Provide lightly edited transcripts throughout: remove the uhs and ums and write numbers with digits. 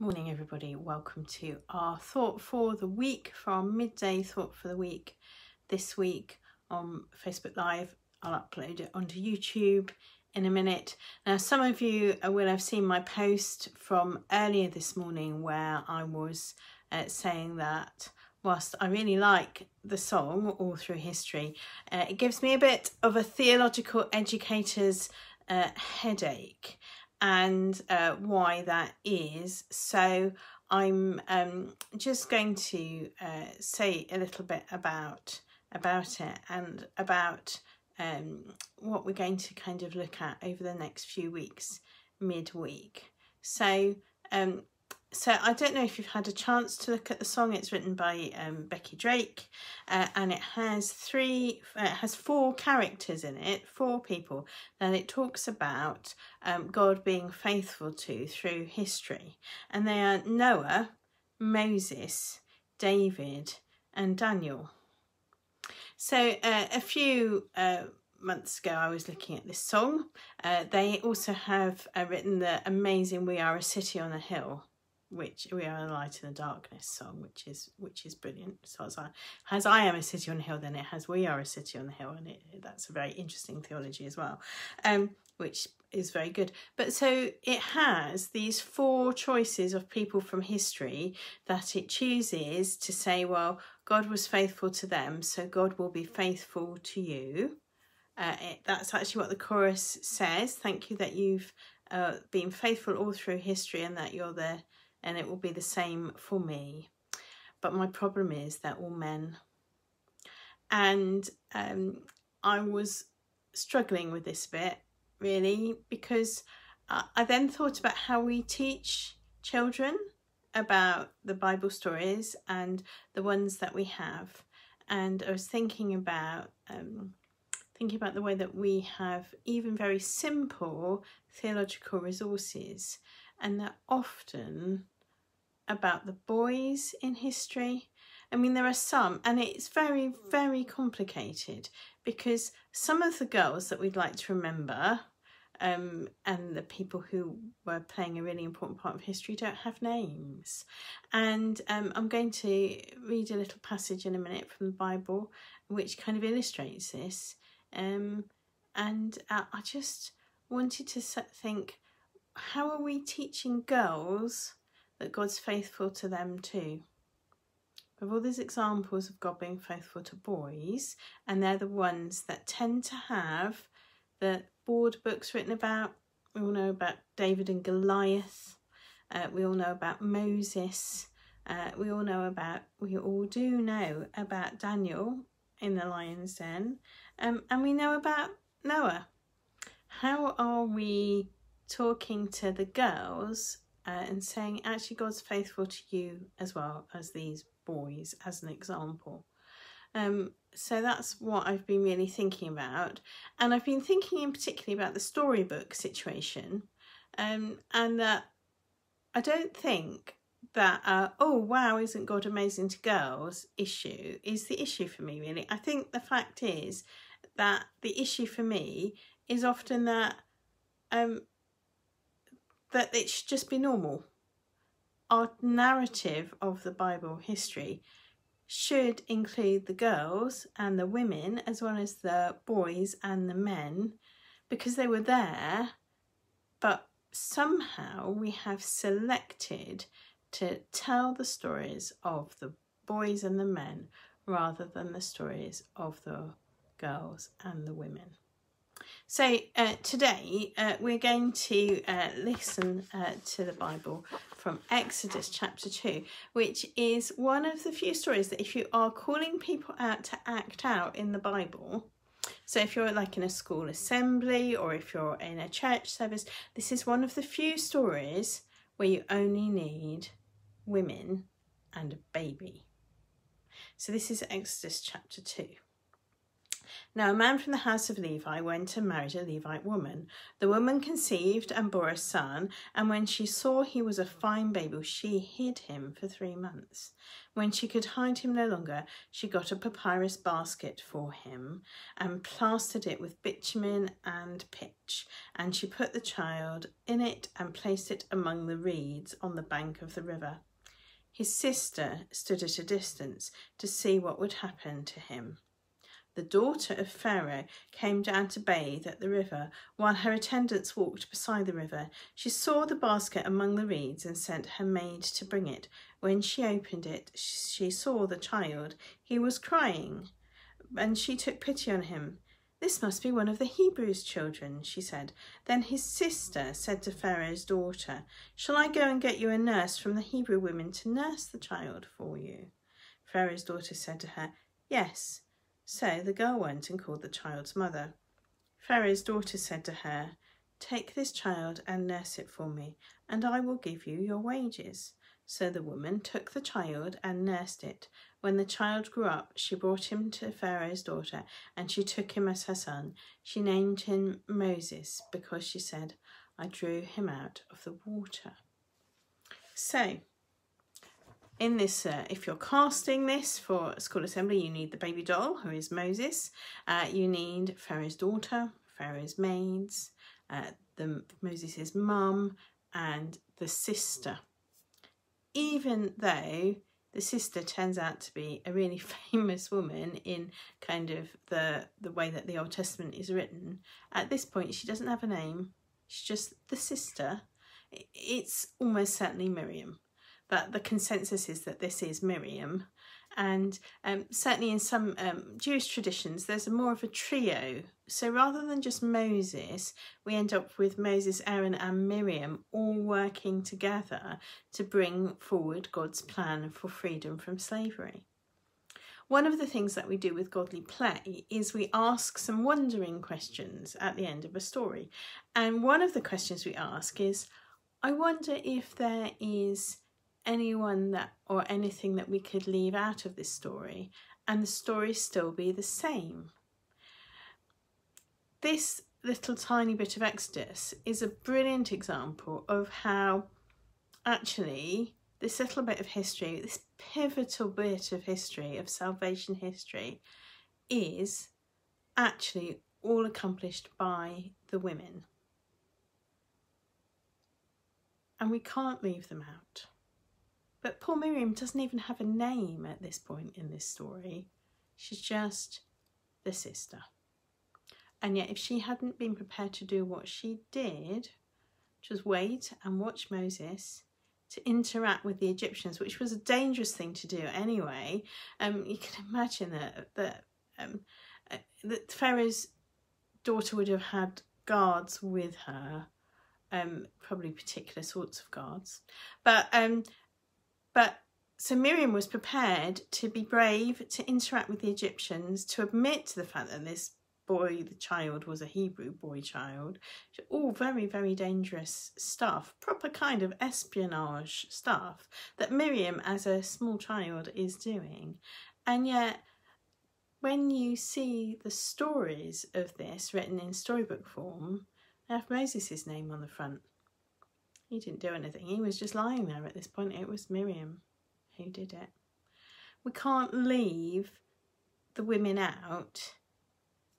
Morning everybody, welcome to our thought for the week, for our midday thought for the week. This week on Facebook Live, I'll upload it onto YouTube in a minute. Now some of you will have seen my post from earlier this morning where I was saying that whilst I really like the song All Through History, it gives me a bit of a theological educator's headache. And why that is. So I'm just going to say a little bit about it and about what we're going to kind of look at over the next few weeks, midweek. So I don't know if you've had a chance to look at the song. It's written by Becky Drake, and it has four characters in it, four people that it talks about God being faithful to through history, and they are Noah, Moses, David, and Daniel. So a few months ago I was looking at this song. They also have written the amazing We Are a City on a Hill, which We Are a Light in the Darkness song, which is brilliant. So as I Am a City on a Hill, then it has We Are a City on the Hill, and that's a very interesting theology as well, which is very good. But so it has these four choices of people from history that it chooses to say, well, God was faithful to them, so God will be faithful to you. That's actually what the chorus says. Thank you that you've been faithful all through history, and that you're there, and it will be the same for me. But my problem is they're all men. And I was struggling with this bit, really, because I then thought about how we teach children about the Bible stories and the ones that we have. And I was thinking about the way that we have even very simple theological resources, and they're often about the boys in history. I mean, there are some, and it's very, very complicated, because some of the girls that we'd like to remember and the people who were playing a really important part of history don't have names. And I'm going to read a little passage in a minute from the Bible which kind of illustrates this. I just wanted to think, how are we teaching girls that God's faithful to them too? We have all these examples of God being faithful to boys, and they're the ones that tend to have the board books written about. We all know about David and Goliath. We all know about Moses. We all do know about Daniel in the lion's den. And we know about Noah. How are we talking to the girls and saying, actually, God's faithful to you as well as these boys, as an example? So that's what I've been really thinking about. And I've been thinking in particular about the storybook situation, and that I don't think that, oh, wow, isn't God amazing to girls issue is the issue for me, really. I think the fact is that the issue for me is often that that it should just be normal. Our narrative of the Bible history should include the girls and the women as well as the boys and the men, because they were there, but somehow we have selected to tell the stories of the boys and the men rather than the stories of the girls and the women. So today we're going to listen to the Bible from Exodus chapter 2, which is one of the few stories that if you are calling people out to act out in the Bible, so if you're like in a school assembly or if you're in a church service, this is one of the few stories where you only need women and a baby. So this is Exodus chapter 2. Now a man from the house of Levi went and married a Levite woman. The woman conceived and bore a son, and when she saw he was a fine baby, she hid him for 3 months. When she could hide him no longer, she got a papyrus basket for him and plastered it with bitumen and pitch, and she put the child in it and placed it among the reeds on the bank of the river. His sister stood at a distance to see what would happen to him. The daughter of Pharaoh came down to bathe at the river, while her attendants walked beside the river. She saw the basket among the reeds and sent her maid to bring it. When she opened it, she saw the child. He was crying, and she took pity on him. "This must be one of the Hebrews' children," she said. Then his sister said to Pharaoh's daughter, "Shall I go and get you a nurse from the Hebrew women to nurse the child for you?" Pharaoh's daughter said to her, "Yes." So the girl went and called the child's mother. Pharaoh's daughter said to her, "Take this child and nurse it for me, and I will give you your wages." So the woman took the child and nursed it. When the child grew up, she brought him to Pharaoh's daughter, and she took him as her son. She named him Moses, because she said, "I drew him out of the water." So, in this, if you're casting this for a school assembly, you need the baby doll, who is Moses. You need Pharaoh's daughter, Pharaoh's maids, Moses' mum, and the sister. Even though the sister turns out to be a really famous woman in kind of the way that the Old Testament is written, at this point she doesn't have a name. She's just the sister. It's almost certainly Miriam. But the consensus is that this is Miriam. And certainly in some Jewish traditions, there's more of a trio. So rather than just Moses, we end up with Moses, Aaron and Miriam all working together to bring forward God's plan for freedom from slavery. One of the things that we do with Godly Play is we ask some wondering questions at the end of a story. And one of the questions we ask is, I wonder if there is anyone that or anything that we could leave out of this story and the story still be the same. This little tiny bit of Exodus is a brilliant example of how actually this little bit of history, this pivotal bit of history, of salvation history, is actually all accomplished by the women. And we can't leave them out. But poor Miriam doesn't even have a name at this point in this story. She's just the sister. And yet if she hadn't been prepared to do what she did, which was wait and watch Moses, to interact with the Egyptians, which was a dangerous thing to do anyway, you can imagine that Pharaoh's daughter would have had guards with her, probably particular sorts of guards. But so Miriam was prepared to be brave, to interact with the Egyptians, to admit to the fact that this boy, the child, was a Hebrew boy child. All very, very dangerous stuff, proper kind of espionage stuff that Miriam as a small child is doing. And yet when you see the stories of this written in storybook form, they have Moses' name on the front. He didn't do anything. He was just lying there at this point. It was Miriam who did it. We can't leave the women out,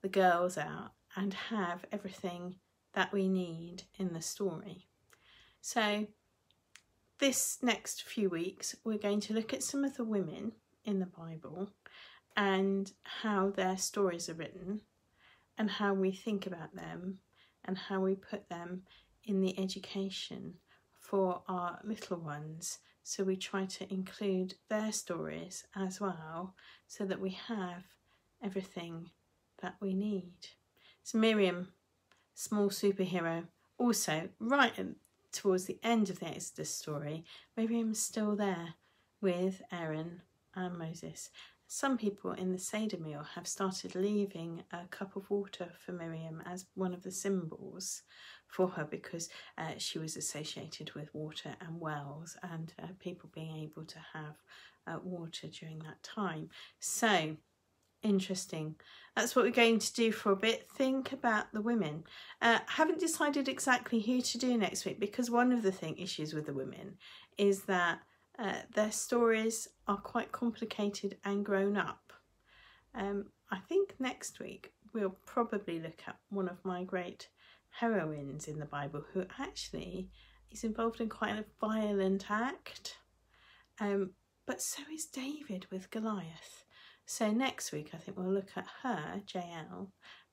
the girls out, and have everything that we need in the story. So this next few weeks, we're going to look at some of the women in the Bible and how their stories are written and how we think about them and how we put them in the education for our little ones. So we try to include their stories as well so that we have everything that we need. So Miriam, small superhero, also right towards the end of the Exodus story, Miriam's still there with Aaron and Moses. Some people in the Seder meal have started leaving a cup of water for Miriam as one of the symbols for her, because she was associated with water and wells and people being able to have water during that time. So Interesting. That's what we're going to do for a bit. Think about the women. Haven't decided exactly who to do next week, because one of the issues with the women is that their stories are quite complicated and grown up. I think next week we'll probably look at one of my great heroines in the Bible who actually is involved in quite a violent act. But so is David with Goliath. So next week I think we'll look at her, Jael,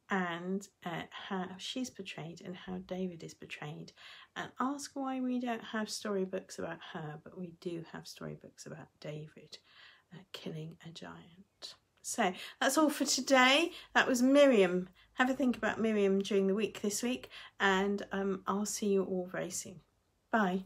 and how she's portrayed and how David is portrayed, and ask why we don't have storybooks about her, but we do have storybooks about David killing a giant. So that's all for today. That was Miriam. Have a think about Miriam during the week this week, and I'll see you all very soon. Bye.